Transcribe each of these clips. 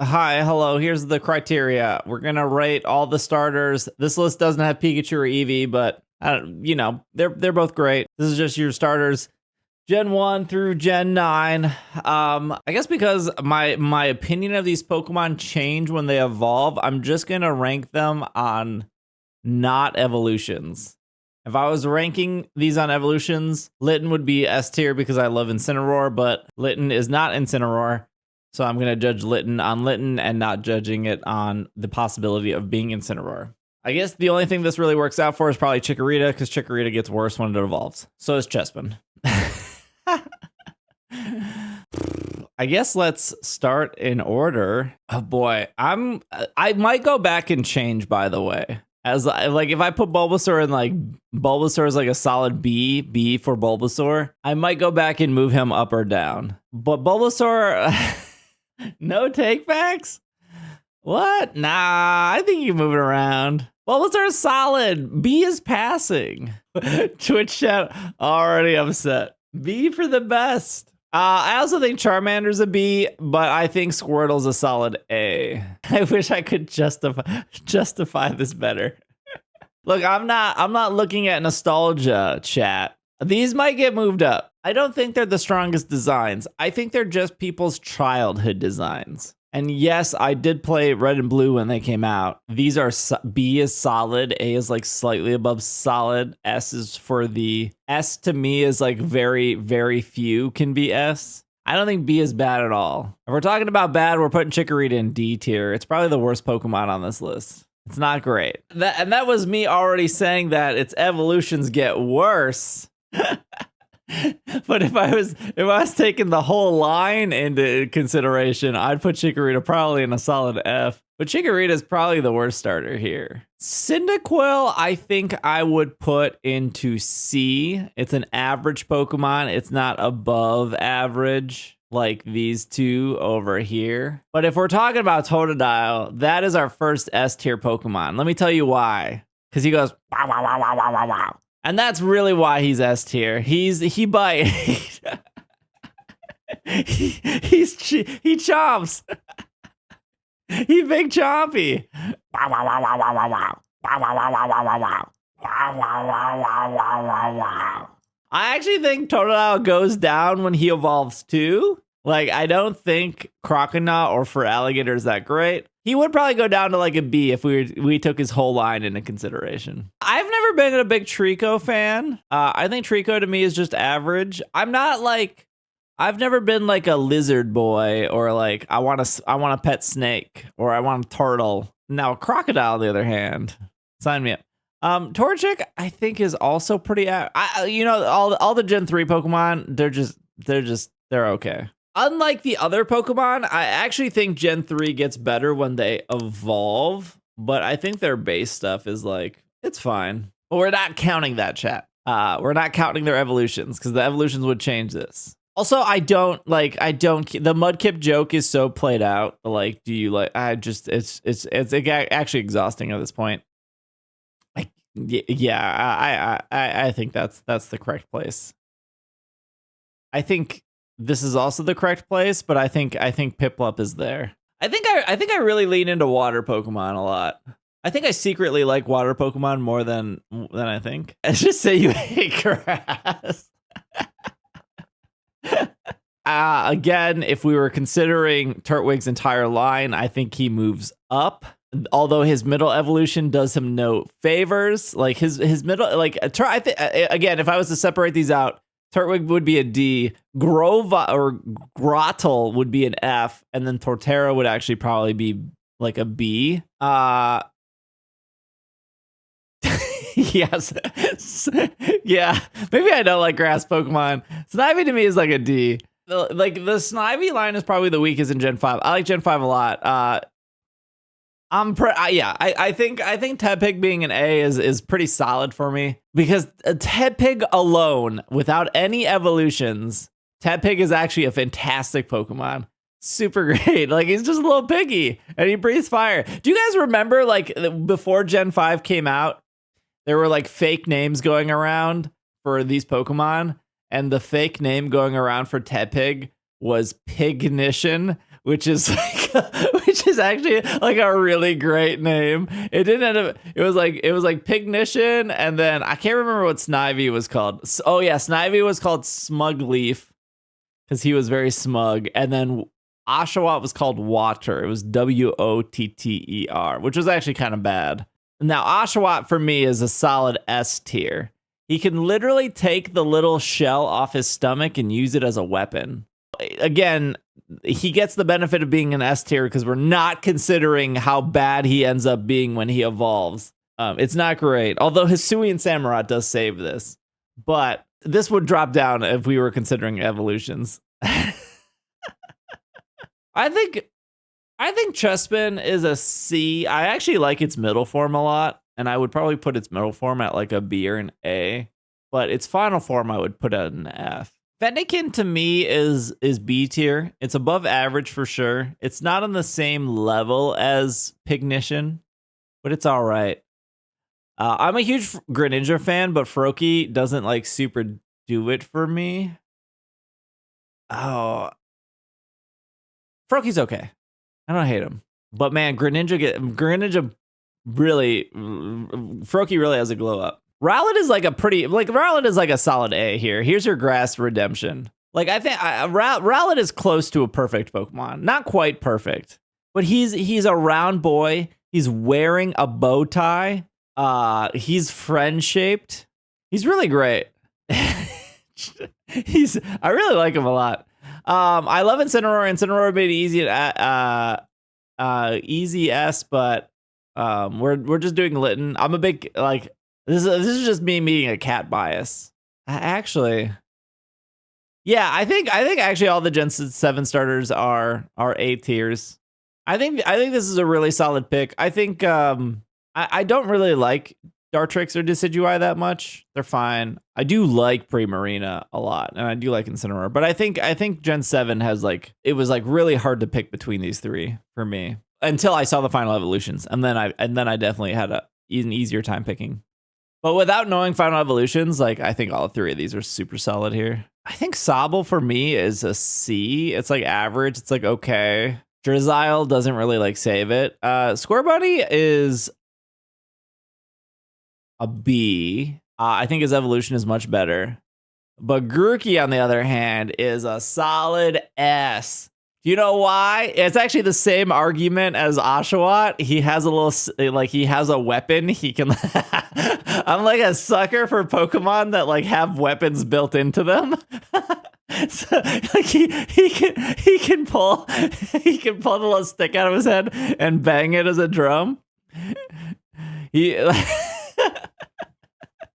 Hi, hello. Here's the criteria. We're gonna rate all the starters. This list doesn't have Pikachu or Eevee, but they're both great. This is just your starters, Gen 1 through Gen 9. I guess because my opinion of these Pokemon change when they evolve, I'm just gonna rank them on not evolutions. If I was ranking these on evolutions, Litten would be S tier because I love Incineroar, but Litten is not Incineroar. So I'm going to judge Litten on Litten and not judging it on the possibility of being Incineroar. I guess the only thing this really works out for is probably Chikorita, because Chikorita gets worse when it evolves. So is Chespin. I guess let's start in order. Oh boy, I might go back and change, by the way. As like if I put Bulbasaur in like Bulbasaur is like a solid B for Bulbasaur, I might go back and move him up or down. But Bulbasaur, no takebacks? What? Nah, I think you move it around. Bulbasaur is solid. B is passing. Twitch chat already upset. B for the best. I also think Charmander's a B, but I think Squirtle's a solid A. I wish I could justify this better. Look, I'm not looking at nostalgia, chat. These might get moved up. I don't think they're the strongest designs. I think they're just people's childhood designs. And yes, I did play Red and Blue when they came out. These are B is solid, A is like slightly above solid, S is for the S to me is like very, very few can be S. I don't think B is bad at all. If we're talking about bad, we're putting Chikorita in D tier. It's probably the worst Pokemon on this list. It's not great. That was me already saying that its evolutions get worse. But if I was taking the whole line into consideration, I'd put Chikorita probably in a solid F. But Chikorita is probably the worst starter here. Cyndaquil, I think I would put into C. It's an average Pokemon. It's not above average like these two over here. But if we're talking about Totodile, that is our first S tier Pokemon. Let me tell you why. Because he goes, wow, wow, wow, wow, wow, wow, wow. And that's really why he's S tier. He bites. he chomps. He big chompy. Wow, wow, wow, wow, wow, wow, wow. Wow, wow, wow, wow, wow, wow, wow. Wow, wow, wow, wow, wow, wow, wow. I actually think Totodile goes down when he evolves too. Like, I don't think Croconaw or for Alligator is that great. He would probably go down to like a B if we took his whole line into consideration. I've never been a big Trico fan. I think Trico to me is just average. I've never been like a lizard boy or like I want a pet snake or I want a turtle. Now Crocodile, on the other hand, sign me up. Torchic, I think is also pretty. All the Gen 3 Pokemon, they're okay. Unlike the other Pokemon, I actually think Gen 3 gets better when they evolve, but I think their base stuff is like, it's fine. But we're not counting that, chat. We're not counting their evolutions because the evolutions would change this. Also, the Mudkip joke is so played out. Like, do you like, it's actually exhausting at this point. I think that's the correct place. I think this is also the correct place, but I think Piplup is there. I think I really lean into water Pokemon a lot. I think I secretly like water Pokemon more than I think. Let's just say you hate grass. Again, if we were considering Turtwig's entire line, I think he moves up. Although his middle evolution does him no favors. Like his middle, like again, if I was to separate these out, Turtwig would be a D, Grottle would be an F, and then Torterra would actually probably be like a B. Yes. Yeah, maybe I don't like grass Pokemon. Snivy to me is like a D. Like the Snivy line is probably the weakest in Gen 5. I like Gen 5 a lot. I think Tepig being an A is pretty solid for me because Tepig alone, without any evolutions, Tepig is actually a fantastic Pokemon. Super great. Like, he's just a little piggy and he breathes fire. Do you guys remember, like, before Gen 5 came out, there were like fake names going around for these Pokemon, and the fake name going around for Tepig was Pignition, which is like which is actually like a really great name. It didn't end up. It was like Pignition, and then I can't remember what Snivy was called. Oh yeah, Snivy was called Smugleaf because he was very smug, and then Oshawott was called Water. It was Wotter, which was actually kind of bad. Now Oshawott for me is a solid S tier. He can literally take the little shell off his stomach and use it as a weapon. Again, he gets the benefit of being an S tier because we're not considering how bad he ends up being when he evolves. It's not great. Although Hisuian Samurott does save this. But this would drop down if we were considering evolutions. I think Chespin is a C. I actually like its middle form a lot. And I would probably put its middle form at like a B or an A. But its final form I would put at an F. Fennekin to me is B tier. It's above average for sure. It's not on the same level as Pignition, but it's all right. I'm a huge Greninja fan, but Froakie doesn't like super do it for me. Oh, Froakie's okay. I don't hate him, but man, Greninja really, Froakie really has a glow up. Rowlet is like Rowlet is like a solid A here. Here's your Grass Redemption. Like I think Rowlet is close to a perfect Pokemon. Not quite perfect, but he's a round boy. He's wearing a bow tie. He's friend shaped. He's really great. I really like him a lot. I love Incineroar. Incineroar made it easy S, but we're just doing Litten. I'm a big like this is just me meeting a cat bias. Actually, yeah, I think actually all the Gen 7 starters are A tiers. I think this is a really solid pick. I think I don't really like Dartrix or Decidueye that much. They're fine. I do like Primarina a lot, and I do like Incineroar. But I think Gen 7 has like it was like really hard to pick between these three for me until I saw the final evolutions, and then I definitely had an easier time picking. But without knowing final evolutions, like I think all three of these are super solid here. I think Sobble for me is a C. It's like average. It's like okay. Drizzile doesn't really like save it. Scorbunny is a B. I think his evolution is much better. But Grookey, on the other hand, is a solid S. Do you know why? It's actually the same argument as Oshawott. He has a little, like, he has a weapon. He can. I'm like a sucker for Pokemon that like have weapons built into them. So, like he can pull the little stick out of his head and bang it as a drum.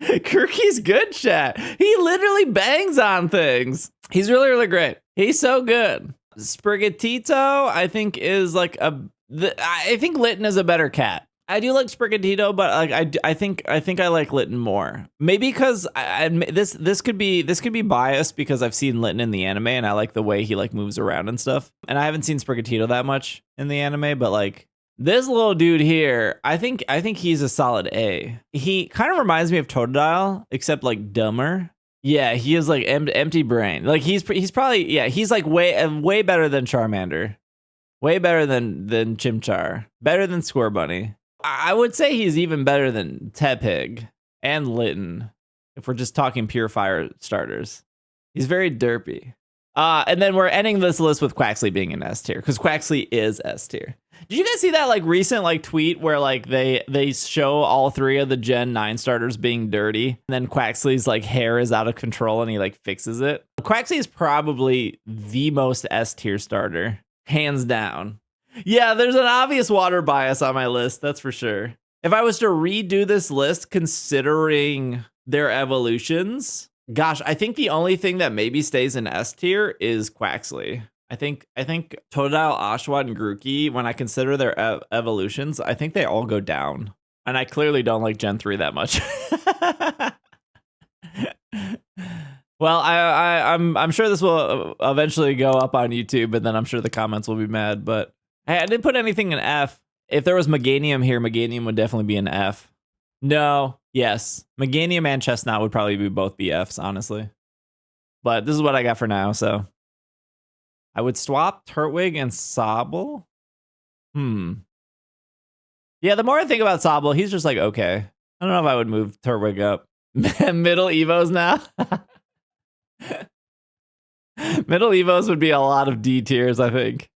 Kirky's good, chat. He literally bangs on things. He's really, really great. He's so good. Sprigatito, I think, is like I think Litten is a better cat. I do like Sprigatito, but like I think I like Litten more. Maybe because this could be biased because I've seen Litten in the anime and I like the way he like moves around and stuff. And I haven't seen Sprigatito that much in the anime, but like this little dude here, I think he's a solid A. He kind of reminds me of Totodile, except like dumber. Yeah, he is like empty brain. Like he's probably he's like way better than Charmander, way better than Chimchar, better than Scorbunny. I would say he's even better than Tepig and Litten if we're just talking pure fire starters. He's very derpy. And then we're ending this list with Quaxley being an S tier because Quaxley is S tier. Did you guys see that like recent like tweet where like they show all three of the Gen 9 starters being dirty and then Quaxley's like hair is out of control and he like fixes it? Quaxley is probably the most S tier starter, hands down. Yeah, there's an obvious water bias on my list, that's for sure. If I was to redo this list considering their evolutions, gosh, I think the only thing that maybe stays in S tier is Quaxley. I think Totodile, Oshawott, and Grookey, when I consider their evolutions, I think they all go down. And I clearly don't like Gen 3 that much. Well, I'm sure this will eventually go up on YouTube, and then I'm sure the comments will be mad. But hey, I didn't put anything in F. If there was Meganium here, Meganium would definitely be an F. No, yes. Meganium and Chestnut would probably be both be Fs, honestly. But this is what I got for now, so. I would swap Turtwig and Sobble. Yeah, the more I think about Sobble, he's just like, okay. I don't know if I would move Turtwig up. Middle Evos now? Middle Evos would be a lot of D tiers, I think.